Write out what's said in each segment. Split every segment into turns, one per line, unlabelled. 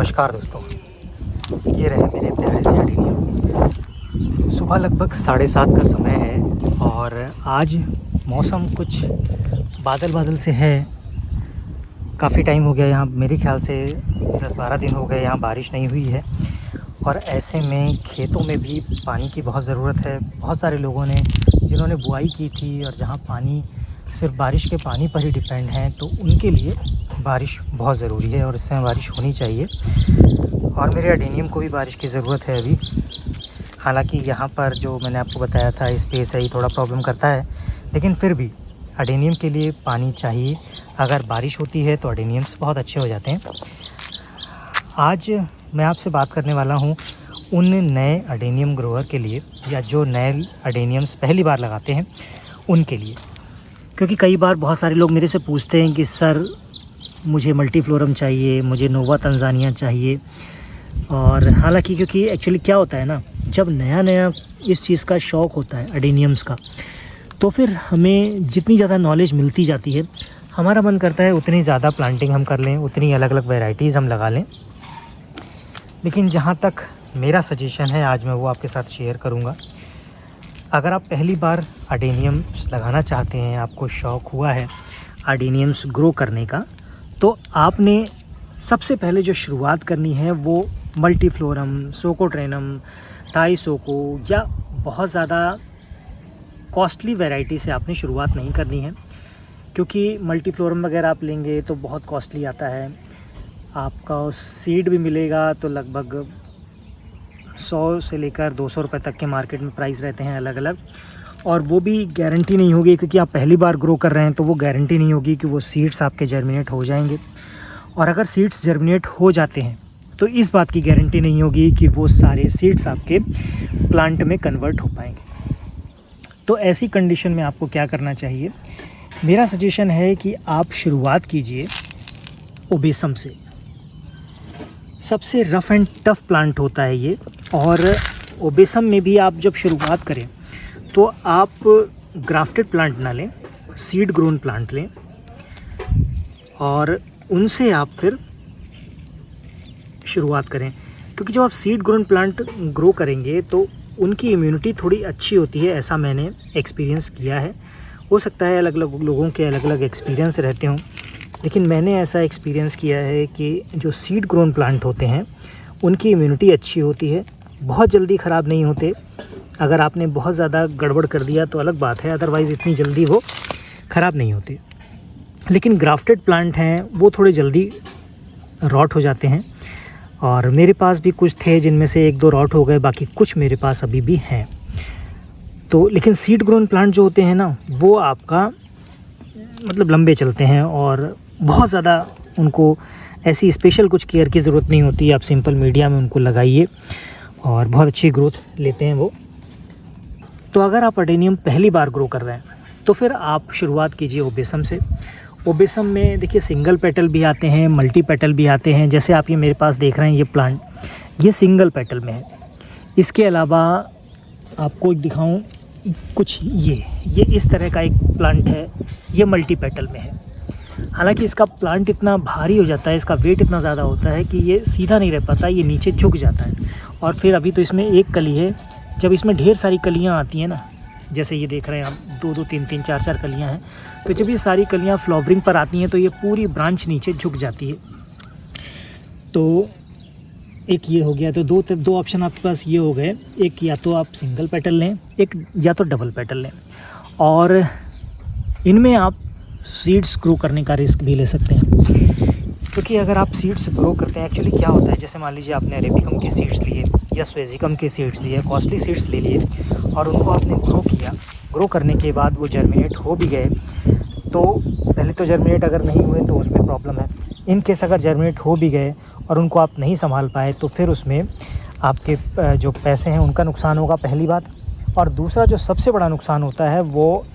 नमस्कार दोस्तों, ये रहे मेरे प्यारे से अडेनियम। सुबह लगभग 7:30 का समय है और आज मौसम कुछ बादल बादल से है। काफ़ी टाइम हो गया यहाँ, मेरे ख्याल से 10-12 दिन हो गए यहाँ बारिश नहीं हुई है और ऐसे में खेतों में भी पानी की बहुत ज़रूरत है। बहुत सारे लोगों ने जिन्होंने बुआई की थी और जहाँ पानी सिर्फ बारिश के पानी पर ही डिपेंड हैं, तो उनके लिए बारिश बहुत ज़रूरी है और इस समय बारिश होनी चाहिए। और मेरे अडेनियम को भी बारिश की ज़रूरत है अभी। हालांकि यहाँ पर जो मैंने आपको बताया था स्पेस है ही थोड़ा प्रॉब्लम करता है, लेकिन फिर भी अडेनियम के लिए पानी चाहिए। अगर बारिश होती है तो अडेनियम्स बहुत अच्छे हो जाते हैं। आज मैं आपसे बात करने वाला हूँ उन नए अडेनियम ग्रोअर के लिए, या जो नए अडेनियम्स पहली बार लगाते हैं उनके लिए। क्योंकि कई बार बहुत सारे लोग मेरे से पूछते हैं कि सर मुझे मल्टीफ्लोरम चाहिए, मुझे नोवा तंजानिया चाहिए। और हालांकि क्योंकि एक्चुअली क्या होता है ना, जब नया नया इस चीज़ का शौक़ होता है अडेनियम्स का, तो फिर हमें जितनी ज़्यादा नॉलेज मिलती जाती है, हमारा मन करता है उतनी ज़्यादा प्लांटिंग हम कर लें, उतनी अलग अलग वैरायटीज़ हम लगा लें। लेकिन जहाँ तक मेरा सजेशन है, आज मैं वो आपके साथ शेयर करूँगा। अगर आप पहली बार अडेनियम्स लगाना चाहते हैं, आपको शौक़ हुआ है अडेनियम्स ग्रो करने का, तो आपने सबसे पहले जो शुरुआत करनी है वो मल्टीफ्लोरम, सोकोट्रेनम, थाई सोको या बहुत ज़्यादा कॉस्टली वैरायटी से आपने शुरुआत नहीं करनी है। क्योंकि मल्टीफ्लोरम वगैरह आप लेंगे तो बहुत कॉस्टली आता है। आपका सीड भी मिलेगा तो लगभग 100 से लेकर 200 रुपये तक के मार्केट में प्राइस रहते हैं अलग अलग। और वो भी गारंटी नहीं होगी, क्योंकि आप पहली बार ग्रो कर रहे हैं तो वो गारंटी नहीं होगी कि वो सीड्स आपके जर्मिनेट हो जाएंगे। और अगर सीड्स जर्मिनेट हो जाते हैं तो इस बात की गारंटी नहीं होगी कि वो सारे सीड्स आपके प्लांट में कन्वर्ट हो पाएंगे। तो ऐसी कंडीशन में आपको क्या करना चाहिए, मेरा सजेशन है कि आप शुरुआत कीजिए ओबेसम से। सबसे रफ़ एंड टफ़ प्लांट होता है ये। और ओबेसम में भी आप जब शुरुआत करें तो आप ग्राफ्टेड प्लांट ना लें, सीड ग्रोन प्लांट लें और उनसे आप फिर शुरुआत करें। क्योंकि जब आप सीड ग्रोन प्लांट ग्रो करेंगे तो उनकी इम्यूनिटी थोड़ी अच्छी होती है, ऐसा मैंने एक्सपीरियंस किया है। हो सकता है अलग अलग लोगों के अलग अलग एक्सपीरियंस रहते हों, लेकिन मैंने ऐसा एक्सपीरियंस किया है कि जो सीड ग्रोन प्लांट होते हैं उनकी इम्यूनिटी अच्छी होती है, बहुत जल्दी ख़राब नहीं होते। अगर आपने बहुत ज़्यादा गड़बड़ कर दिया तो अलग बात है, अदरवाइज़ इतनी जल्दी वो ख़राब नहीं होते। लेकिन ग्राफ्टेड प्लांट हैं वो थोड़े जल्दी रॉट हो जाते हैं। और मेरे पास भी कुछ थे जिनमें से 1-2 रॉट हो गए, बाकी कुछ मेरे पास अभी भी हैं। तो लेकिन सीड ग्रोन प्लांट जो होते हैं ना, वो आपका मतलब लंबे चलते हैं और बहुत ज़्यादा उनको ऐसी स्पेशल कुछ केयर की ज़रूरत नहीं होती। आप सिंपल मीडिया में उनको लगाइए और बहुत अच्छी ग्रोथ लेते हैं वो। तो अगर आप अडेनियम पहली बार ग्रो कर रहे हैं तो फिर आप शुरुआत कीजिए ओबेसम से। ओबेसम में देखिए सिंगल पेटल भी आते हैं, मल्टी पेटल भी आते हैं। जैसे आप ये मेरे पास देख रहे हैं, ये प्लांट ये सिंगल पेटल में है। इसके अलावा आपको एक दिखाऊं, कुछ ये इस तरह का एक प्लांट है, ये मल्टी पेटल में है। हालांकि इसका प्लांट इतना भारी हो जाता है, इसका वेट इतना ज़्यादा होता है कि ये सीधा नहीं रह पाता, ये नीचे झुक जाता है। और फिर अभी तो इसमें एक कली है। जब इसमें ढेर सारी कलियाँ आती हैं ना, जैसे ये देख रहे हैं आप, 2-2, 3-3, 4-4 कलियाँ हैं, तो जब ये सारी कलियाँ फ्लावरिंग पर आती हैं तो ये पूरी ब्रांच नीचे झुक जाती है। तो एक ये हो गया। तो दो ऑप्शन आपके पास ये हो गए, एक या तो आप सिंगल पेटल लें, एक या तो डबल पेटल लें। और इनमें आप सीड्स ग्रो करने का रिस्क भी ले सकते हैं। क्योंकि अगर आप सीड्स ग्रो करते हैं, एक्चुअली क्या होता है, जैसे मान लीजिए आपने अरेबिकम के सीड्स लिए या स्वेजिकम के सीड्स लिए, कॉस्टली सीड्स ले लिए और उनको आपने ग्रो किया। ग्रो करने के बाद वो जर्मिनेट हो भी गए, तो पहले तो जर्मिनेट अगर नहीं हुए तो उसमें प्रॉब्लम है। इन केस अगर जर्मिनेट हो भी गए और उनको आप नहीं संभाल पाए तो फिर उसमें आपके जो पैसे हैं उनका नुकसान होगा, पहली बात। और दूसरा जो सबसे बड़ा नुकसान होता है वो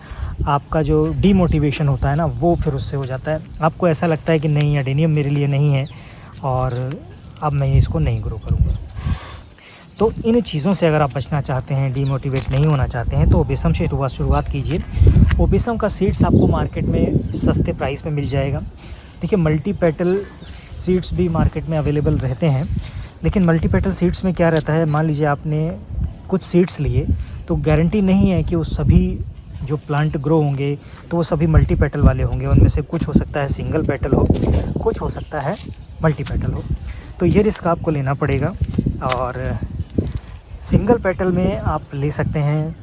आपका जो डीमोटिवेशन होता है ना, वो फिर उससे हो जाता है। आपको ऐसा लगता है कि नहीं, अडेनियम मेरे लिए नहीं है और अब मैं इसको नहीं ग्रो करूँगा। तो इन चीज़ों से अगर आप बचना चाहते हैं, डीमोटिवेट नहीं होना चाहते हैं, तो ओबेसम से शुरुआत कीजिए। ओबेसम का सीड्स आपको मार्केट में सस्ते प्राइस में मिल जाएगा। देखिए मल्टी पेटल सीड्स भी मार्केट में अवेलेबल रहते हैं, लेकिन मल्टीपेटल सीड्स में क्या रहता है, मान लीजिए आपने कुछ सीड्स लिए तो गारंटी नहीं है कि वो सभी जो प्लांट ग्रो होंगे तो वो सभी मल्टीपेटल वाले होंगे। उनमें से कुछ हो सकता है सिंगल पेटल हो, कुछ हो सकता है मल्टीपेटल हो। तो ये रिस्क आपको लेना पड़ेगा। और सिंगल पेटल में आप ले सकते हैं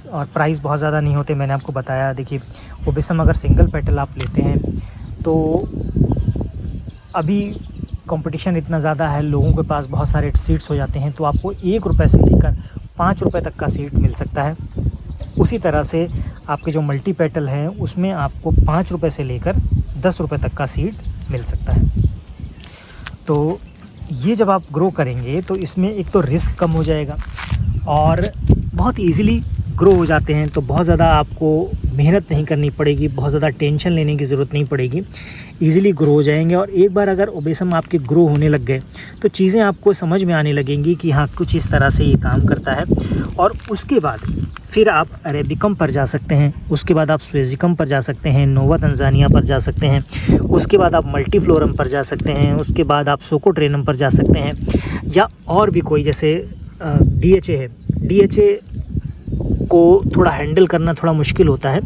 और प्राइस बहुत ज़्यादा नहीं होते, मैंने आपको बताया। देखिए ओबेसम अगर सिंगल पेटल आप लेते हैं तो अभी कंपटीशन इतना ज़्यादा है, लोगों के पास बहुत सारे सीड्स हो जाते हैं, तो आपको 1 रुपये से लेकर 5 रुपये तक का सीड मिल सकता है। उसी तरह से आपके जो मल्टी पेटल हैं उसमें आपको 5 रुपये से लेकर 10 रुपये तक का सीड मिल सकता है। तो ये जब आप ग्रो करेंगे तो इसमें एक तो रिस्क कम हो जाएगा और बहुत ईज़िली ग्रो हो जाते हैं, तो बहुत ज़्यादा आपको मेहनत नहीं करनी पड़ेगी, बहुत ज़्यादा टेंशन लेने की ज़रूरत नहीं पड़ेगी, ईज़िली ग्रो हो जाएंगे। और एक बार अगर ओबेसम आपके ग्रो होने लग गए तो चीज़ें आपको समझ में आने लगेंगी कि हाँ कुछ इस तरह से ये काम करता है। और उसके बाद फिर आप अरेबिकम पर जा सकते हैं, उसके बाद आप स्वेजिकम पर जा सकते हैं, नोवा तंजानिया पर जा सकते हैं, उसके बाद आप मल्टीफ्लोरम पर जा सकते हैं, उसके बाद आप सोकोट्रेनम पर जा सकते हैं, या और भी कोई जैसे DHA है। DHA को थोड़ा हैंडल करना थोड़ा मुश्किल होता है,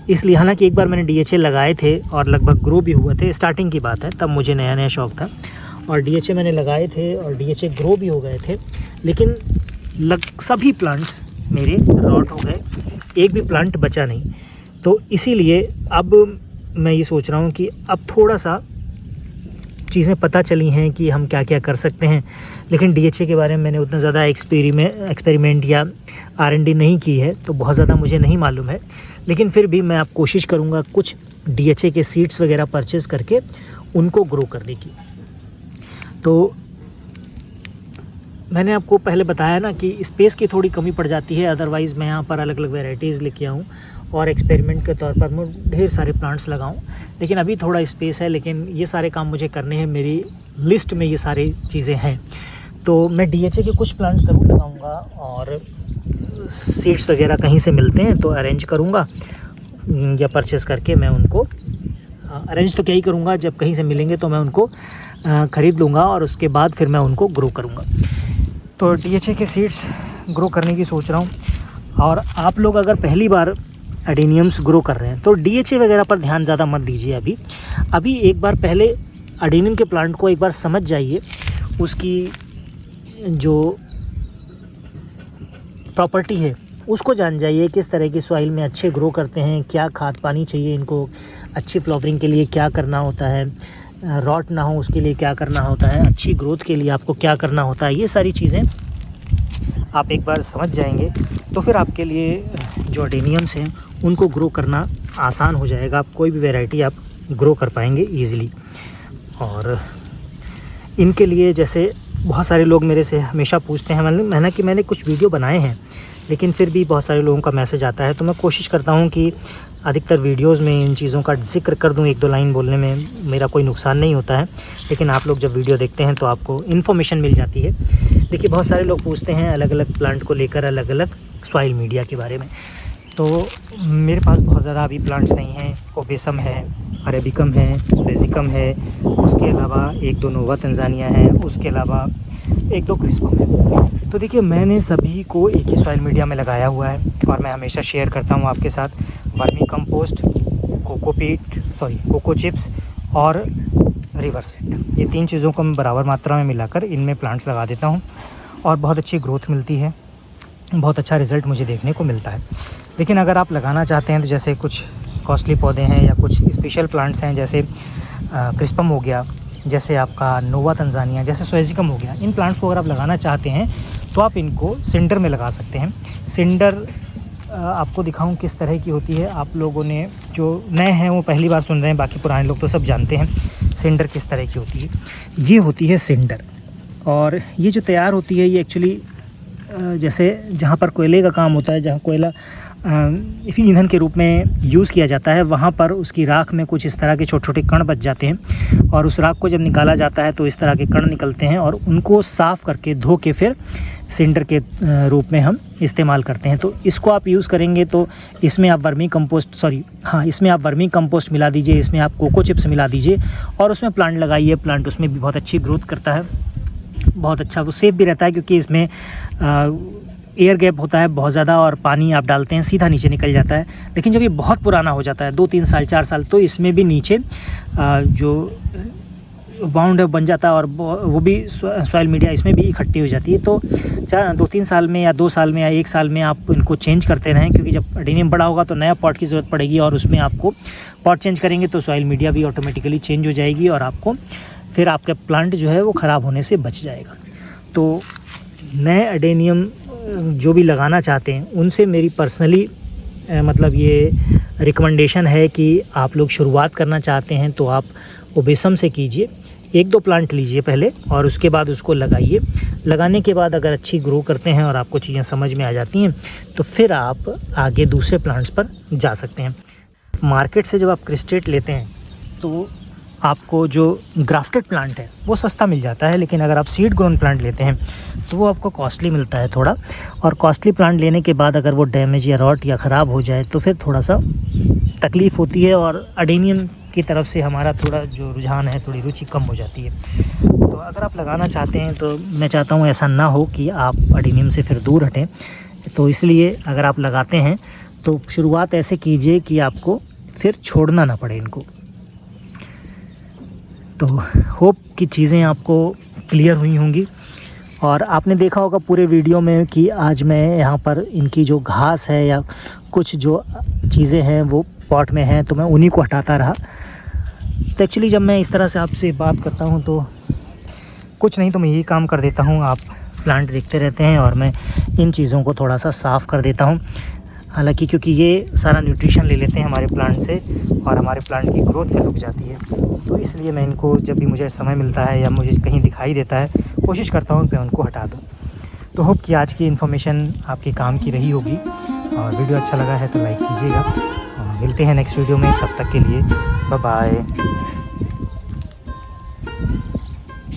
इसलिए हालांकि एक बार मैंने DHA लगाए थे और लगभग ग्रो भी हुए थे, स्टार्टिंग की बात है, तब मुझे नया नया शौक़ था और DHA मैंने लगाए थे और DHA ग्रो भी हो गए थे, लेकिन सभी प्लांट्स मेरे रॉट हो गए, एक भी प्लांट बचा नहीं। तो इसीलिए अब मैं ये सोच रहा हूँ कि अब थोड़ा सा चीज़ें पता चली हैं कि हम क्या क्या कर सकते हैं, लेकिन DHA के बारे में मैंने उतना ज़्यादा एक्सपेरिमेंट या R&D नहीं की है, तो बहुत ज़्यादा मुझे नहीं मालूम है। लेकिन फिर भी मैं आप कोशिश करूँगा कुछ DHA के सीड्स वगैरह परचेज़ करके उनको ग्रो करने की। तो मैंने आपको पहले बताया ना कि स्पेस की थोड़ी कमी पड़ जाती है, अदरवाइज़ मैं यहाँ पर अलग अलग वैराइटीज़ लेके आऊँ और एक्सपेरिमेंट के तौर पर मैं ढेर सारे प्लांट्स लगाऊं। लेकिन अभी थोड़ा स्पेस है, लेकिन ये सारे काम मुझे करने हैं, मेरी लिस्ट में ये सारी चीज़ें हैं। तो मैं DHA के कुछ प्लांट्स ज़रूर लगाऊंगा और सीड्स वगैरह कहीं से मिलते हैं तो अरेंज करूंगा या परचेज़ करके मैं उनको अरेंज तो क्या ही करूंगा, जब कहीं से मिलेंगे तो मैं उनको ख़रीद लूँगा और उसके बाद फिर मैं उनको ग्रो करूँगा। तो DHA के सीड्स ग्रो करने की सोच रहा हूँ। और आप लोग अगर पहली बार एडेनियम्स ग्रो कर रहे हैं तो DHA वगैरह पर ध्यान ज़्यादा मत दीजिए। अभी एक बार पहले एडेनियम के प्लांट को एक बार समझ जाइए, उसकी जो प्रॉपर्टी है उसको जान जाइए, किस तरह की सॉइल में अच्छे ग्रो करते हैं, क्या खाद पानी चाहिए इनको, अच्छी फ्लावरिंग के लिए क्या करना होता है, रॉट ना हो उसके लिए क्या करना होता है, अच्छी ग्रोथ के लिए आपको क्या करना होता है। ये सारी चीज़ें आप एक बार समझ जाएंगे तो फिर आपके लिए जो एडेनियम्स हैं उनको ग्रो करना आसान हो जाएगा। आप कोई भी वैरायटी आप ग्रो कर पाएंगे ईज़िली। और इनके लिए जैसे बहुत सारे लोग मेरे से हमेशा पूछते हैं, मैंने कुछ वीडियो बनाए हैं, लेकिन फिर भी बहुत सारे लोगों का मैसेज आता है, तो मैं कोशिश करता हूँ कि अधिकतर वीडियोस में इन चीज़ों का जिक्र कर दूँ। 1-2 लाइन बोलने में मेरा कोई नुकसान नहीं होता है, लेकिन आप लोग जब वीडियो देखते हैं तो आपको इन्फॉर्मेशन मिल जाती है। देखिए बहुत सारे लोग पूछते हैं अलग अलग प्लांट को लेकर अलग अलग सॉइल मीडिया के बारे में, तो मेरे पास बहुत ज़्यादा अभी प्लांट्स नहीं हैं। ओबेसम है, अरेबिकम है, स्वेजिकम है, उसके अलावा 1-2 नोवा तंजानिया है, उसके अलावा 1-2 क्रिस्पम है। तो देखिए मैंने सभी को एक ही सॉइल मीडिया में लगाया हुआ है और मैं हमेशा शेयर करता हूँ आपके साथ। वर्मी कंपोस्ट, कोको चिप्स और रिवर सेट, ये 3 चीज़ों को मैं बराबर मात्रा में मिलाकर इनमें प्लांट्स लगा देता हूँ और बहुत अच्छी ग्रोथ मिलती है, बहुत अच्छा रिज़ल्ट मुझे देखने को मिलता है। लेकिन अगर आप लगाना चाहते हैं तो जैसे कुछ कॉस्टली पौधे हैं या कुछ स्पेशल प्लांट्स हैं, जैसे क्रिस्पम हो गया, जैसे आपका नोवा तंजानिया, जैसे स्वेजिकम हो गया, इन प्लांट्स को अगर आप लगाना चाहते हैं तो आप इनको सिंडर में लगा सकते हैं। सिंडर आपको दिखाऊं किस तरह की होती है। आप लोगों ने जो नए हैं वो पहली बार सुन रहे हैं, बाकी पुराने लोग तो सब जानते हैं सिंडर किस तरह की होती है। ये होती है सिंडर, और ये जो तैयार होती है ये एक्चुअली जैसे जहाँ पर कोयले का काम होता है, जहाँ कोयला ईंधन के रूप में यूज़ किया जाता है, वहाँ पर उसकी राख में कुछ इस तरह के छोटे छोटे कण बच जाते हैं और उस राख को जब निकाला जाता है तो इस तरह के कण निकलते हैं और उनको साफ़ करके धो के फिर सिंडर के रूप में हम इस्तेमाल करते हैं। तो इसको आप यूज़ करेंगे तो इसमें आप इसमें आप वर्मी कंपोस्ट मिला दीजिए, इसमें आप कोको चिप्स मिला दीजिए और उसमें प्लांट लगाइए। प्लांट उसमें भी बहुत अच्छी ग्रोथ करता है, बहुत अच्छा, वो सेफ भी रहता है क्योंकि इसमें एयर गैप होता है बहुत ज़्यादा और पानी आप डालते हैं सीधा नीचे निकल जाता है। लेकिन जब ये बहुत पुराना हो जाता है 2-3 साल 4 साल, तो इसमें भी नीचे जो बाउंड बन जाता है और वो भी सॉइल मीडिया इसमें भी इकट्ठी हो जाती है। तो 2-3 साल में या 2 साल में या 1 साल में आप इनको चेंज करते रहें, क्योंकि जब एडेनियम बड़ा होगा तो नया पॉट की ज़रूरत पड़ेगी और उसमें आपको पॉट चेंज करेंगे तो सॉइल मीडिया भी ऑटोमेटिकली चेंज हो जाएगी और आपको फिर आपका प्लांट जो है वो ख़राब होने से बच जाएगा। तो नए एडेनियम जो भी लगाना चाहते हैं उनसे मेरी पर्सनली मतलब ये रिकमेंडेशन है कि आप लोग शुरुआत करना चाहते हैं तो आप ओबेसम से कीजिए। 1-2 प्लांट लीजिए पहले और उसके बाद उसको लगाइए। लगाने के बाद अगर अच्छी ग्रो करते हैं और आपको चीज़ें समझ में आ जाती हैं तो फिर आप आगे दूसरे प्लांट्स पर जा सकते हैं। मार्केट से जब आप क्रिस्टेट लेते हैं तो आपको जो ग्राफ्टेड प्लांट है वो सस्ता मिल जाता है, लेकिन अगर आप सीड ग्रोन प्लांट लेते हैं तो वो आपको कॉस्टली मिलता है थोड़ा। और कॉस्टली प्लांट लेने के बाद अगर वो डैमेज या रॉट या ख़राब हो जाए तो फिर थोड़ा सा तकलीफ़ होती है और एडेनियम की तरफ से हमारा थोड़ा जो रुझान है, थोड़ी रुचि कम हो जाती है। तो अगर आप लगाना चाहते हैं तो मैं चाहता हूँ ऐसा ना हो कि आप एडेनियम से फिर दूर हटें। तो इसलिए अगर आप लगाते हैं तो शुरुआत ऐसे कीजिए कि आपको फिर छोड़ना ना पड़े इनको। तो होप कि चीज़ें आपको क्लियर हुई होंगी और आपने देखा होगा पूरे वीडियो में कि आज मैं यहाँ पर इनकी जो घास है या कुछ जो चीज़ें हैं वो पॉट में हैं तो मैं उन्हीं को हटाता रहा। तो एक्चुअली जब मैं इस तरह से आपसे बात करता हूँ तो कुछ नहीं तो मैं यही काम कर देता हूँ, आप प्लांट देखते रहते हैं और मैं इन चीज़ों को थोड़ा सा साफ़ कर देता हूँ। हालांकि क्योंकि ये सारा न्यूट्रिशन ले लेते हैं हमारे प्लांट से और हमारे प्लांट की ग्रोथ फिर रुक जाती है, तो इसलिए मैं इनको जब भी मुझे समय मिलता है या मुझे कहीं दिखाई देता है कोशिश करता हूँ कि मैं उनको हटा दूँ। तो होप कि आज की इन्फॉर्मेशन आपके काम की रही होगी और वीडियो अच्छा लगा है तो लाइक कीजिएगा और मिलते हैं नेक्स्ट वीडियो में। तब तक के लिए बाय बाय।